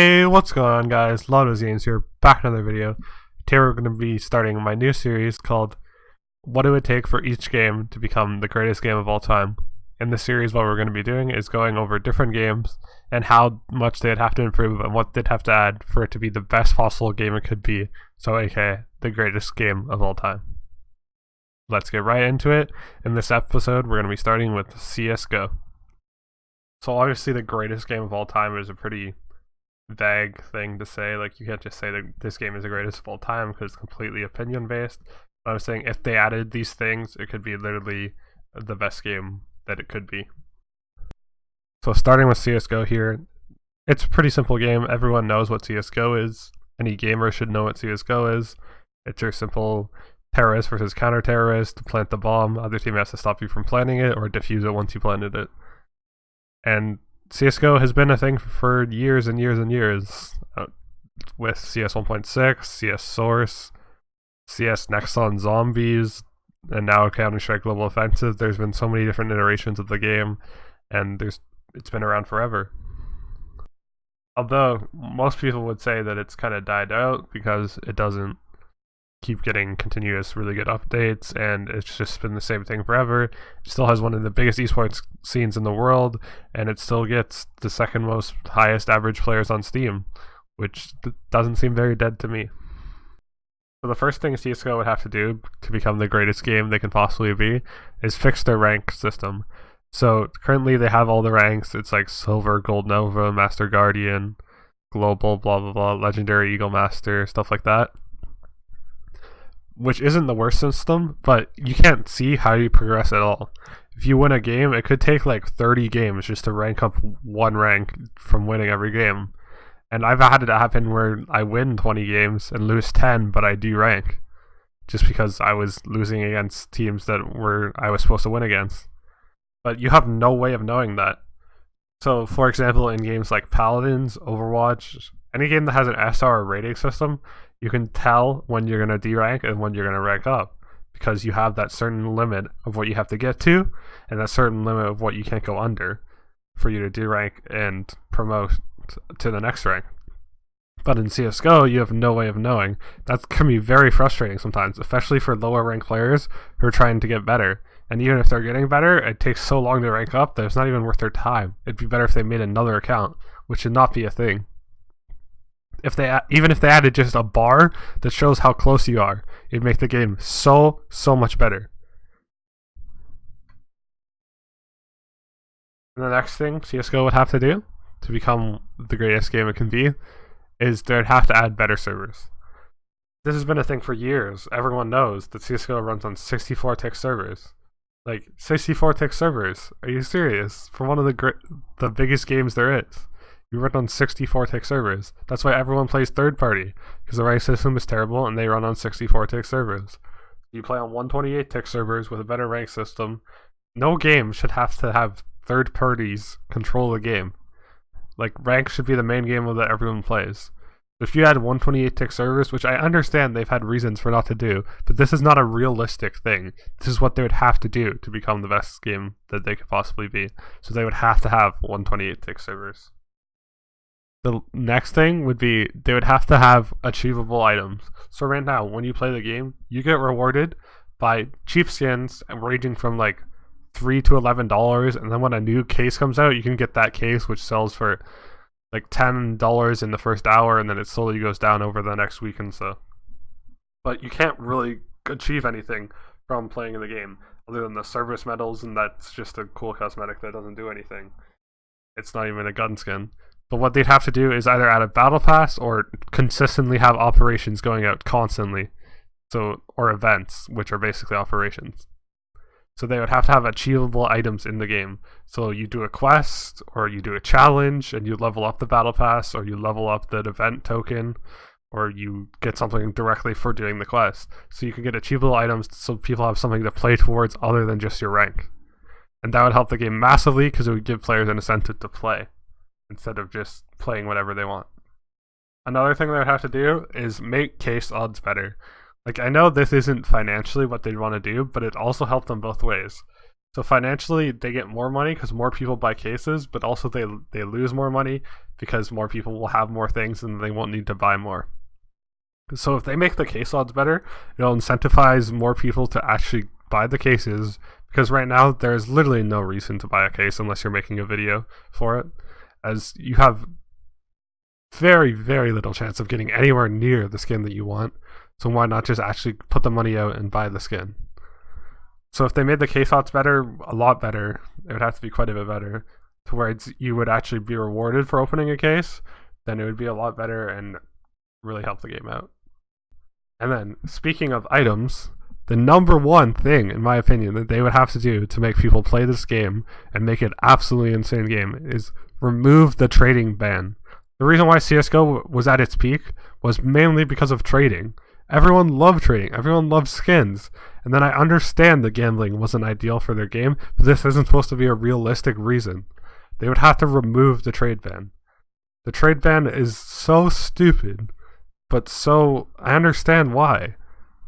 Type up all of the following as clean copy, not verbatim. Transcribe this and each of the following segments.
Hey, what's going on, guys? LavaDoesGames here, back in another video. Today we're going to be starting my new series called What It Would Take for Each Game to Become the Greatest Game of All Time. In this series, what we're going to be doing is going over different games and how much they'd have to improve and what they'd have to add for it to be the best possible game it could be, so aka the greatest game of all time. Let's get right into it. In this episode, we're going to be starting with CSGO. So obviously the greatest game of all time is a pretty vague thing to say. Like, you can't just say that this game is the greatest of all time because it's completely opinion based. But I'm saying if they added these things, it could be literally the best game that it could be. So starting with CSGO here, it's a pretty simple game. Everyone knows what CSGO is. Any gamer should know what CSGO is. It's your simple terrorist versus counter-terrorist. Plant the bomb, other team has to stop you from planting it or defuse it once you planted it. And CSGO has been a thing for years and years and years, with CS 1.6, CS Source, CS Next on Zombies, and now Counter-Strike Global Offensive. There's been so many different iterations of the game, and it's been around forever. Although most people would say that it's kind of died out because it doesn't keep getting continuous really good updates, and it's just been the same thing forever. It still has one of the biggest esports scenes in the world, and it still gets the second most highest average players on Steam, which doesn't seem very dead to me. So the first thing CSGO would have to do to become the greatest game they can possibly be is fix their rank system. So currently they have all the ranks. It's like Silver, Gold Nova, Master Guardian, Global, blah blah blah, Legendary, Eagle Master, stuff like that. Which isn't the worst system, but you can't see how you progress at all. If you win a game, it could take like 30 games just to rank up one rank from winning every game. And I've had it happen where I win 20 games and lose 10, but I de-rank. Just because I was losing against teams that I was supposed to win against. But you have no way of knowing that. So, for example, in games like Paladins, Overwatch, any game that has an SR rating system, you can tell when you're going to derank and when you're going to rank up, because you have that certain limit of what you have to get to and that certain limit of what you can't go under for you to derank and promote to the next rank. But in CSGO, you have no way of knowing. That can be very frustrating sometimes, especially for lower rank players who are trying to get better. And even if they're getting better, it takes so long to rank up that it's not even worth their time. It'd be better if they made another account, which should not be a thing. Even if they added just a bar that shows how close you are, it'd make the game so much better. And the next thing CSGO would have to do to become the greatest game it can be is they'd have to add better servers. This has been a thing for years. Everyone knows that CSGO runs on 64-tick servers. Like, 64-tick servers? Are you serious? For one of the biggest games there is. You run on 64-tick servers. That's why everyone plays third party, because the rank system is terrible and they run on 64-tick servers. You play on 128-tick servers with a better rank system. No game should have to have third parties control the game. Like, rank should be the main game that everyone plays. If you had 128-tick servers, which I understand they've had reasons for not to do, but this is not a realistic thing. This is what they would have to do to become the best game that they could possibly be. So they would have to have 128-tick servers. The next thing would be they would have to have achievable items. So right now, when you play the game, you get rewarded by cheap skins ranging from like $3 to $11, and then when a new case comes out, you can get that case, which sells for like $10 in the first hour, and then it slowly goes down over the next week and so. But you can't really achieve anything from playing in the game other than the service medals, and that's just a cool cosmetic that doesn't do anything. It's not even a gun skin. But what they'd have to do is either add a battle pass or consistently have operations going out constantly. Or events, which are basically operations. So they would have to have achievable items in the game. So you do a quest, or you do a challenge, and you level up the battle pass, or you level up the event token, or you get something directly for doing the quest. So you can get achievable items so people have something to play towards other than just your rank. And that would help the game massively because it would give players an incentive to play, instead of just playing whatever they want. Another thing they would have to do is make case odds better. Like, I know this isn't financially what they'd want to do, but it also helped them both ways. So financially, they get more money because more people buy cases, but also they lose more money because more people will have more things and they won't need to buy more. So if they make the case odds better, it'll incentivize more people to actually buy the cases, because right now there's literally no reason to buy a case unless you're making a video for it, as you have very, very little chance of getting anywhere near the skin that you want. So why not just actually put the money out and buy the skin? So if they made the case odds better, a lot better, it would have to be quite a bit better, to where you would actually be rewarded for opening a case, then it would be a lot better and really help the game out. And then, speaking of items, the number one thing, in my opinion, that they would have to do to make people play this game and make it absolutely insane game is remove the trading ban. The reason why CSGO was at its peak was mainly because of trading. Everyone loved trading. Everyone loved skins. And then I understand the gambling wasn't ideal for their game, but this isn't supposed to be a realistic reason. They would have to remove the trade ban. The trade ban is so stupid, but so I understand why.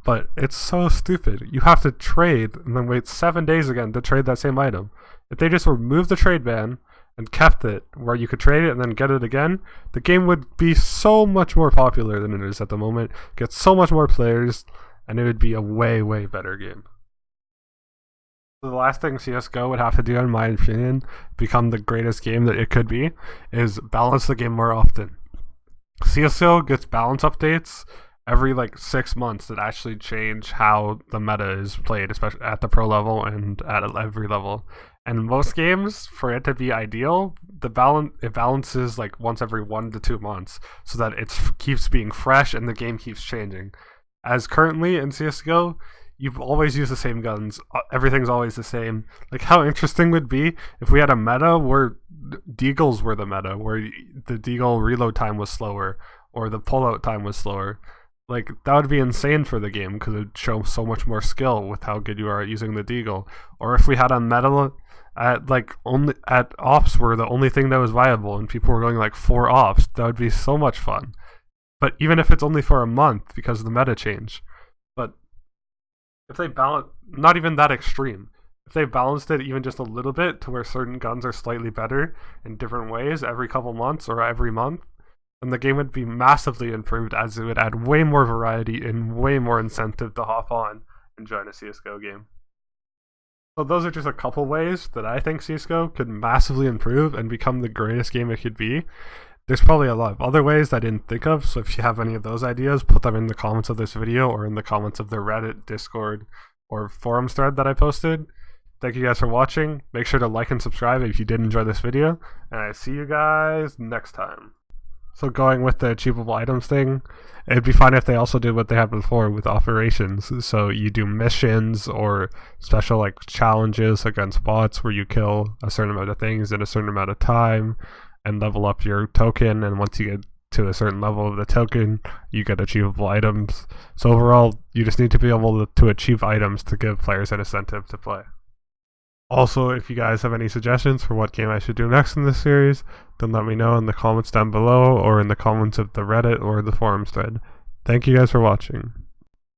But it's so stupid. You have to trade and then wait 7 days again to trade that same item. If they just removed the trade ban and kept it where you could trade it and then get it again, the game would be so much more popular than it is at the moment, get so much more players, and it would be a way, way better game. So the last thing CSGO would have to do, in my opinion, become the greatest game that it could be, is balance the game more often. CSGO gets balance updates every 6 months that actually change how the meta is played, especially at the pro level and at every level. And most games, for it to be ideal, it balances once every 1 to 2 months, so that it keeps being fresh and the game keeps changing. As currently in CSGO, you've always used the same guns. Everything's always the same. How interesting would be if we had a meta where deagles were the meta, where the deagle reload time was slower or the pullout time was slower. That would be insane for the game, because it would show so much more skill with how good you are at using the deagle. Or if we had a meta at ops were the only thing that was viable and people were going 4 ops, that would be so much fun. But even if it's only for a month because of the meta change. But if they balance, not even that extreme, if they balanced it even just a little bit to where certain guns are slightly better in different ways every couple months or every month, then the game would be massively improved, as it would add way more variety and way more incentive to hop on and join a CSGO game. So those are just a couple ways that I think CSGO could massively improve and become the greatest game it could be. There's probably a lot of other ways that I didn't think of, so if you have any of those ideas, put them in the comments of this video or in the comments of the Reddit, Discord, or forums thread that I posted. Thank you guys for watching. Make sure to like and subscribe if you did enjoy this video, and I see you guys next time. So going with the achievable items thing, it'd be fine if they also did what they had before with operations. So you do missions or special challenges against bots where you kill a certain amount of things in a certain amount of time and level up your token, and once you get to a certain level of the token, you get achievable items. So overall, you just need to be able to achieve items to give players an incentive to play. Also, if you guys have any suggestions for what game I should do next in this series, then let me know in the comments down below or in the comments of the Reddit or the forums thread. Thank you guys for watching.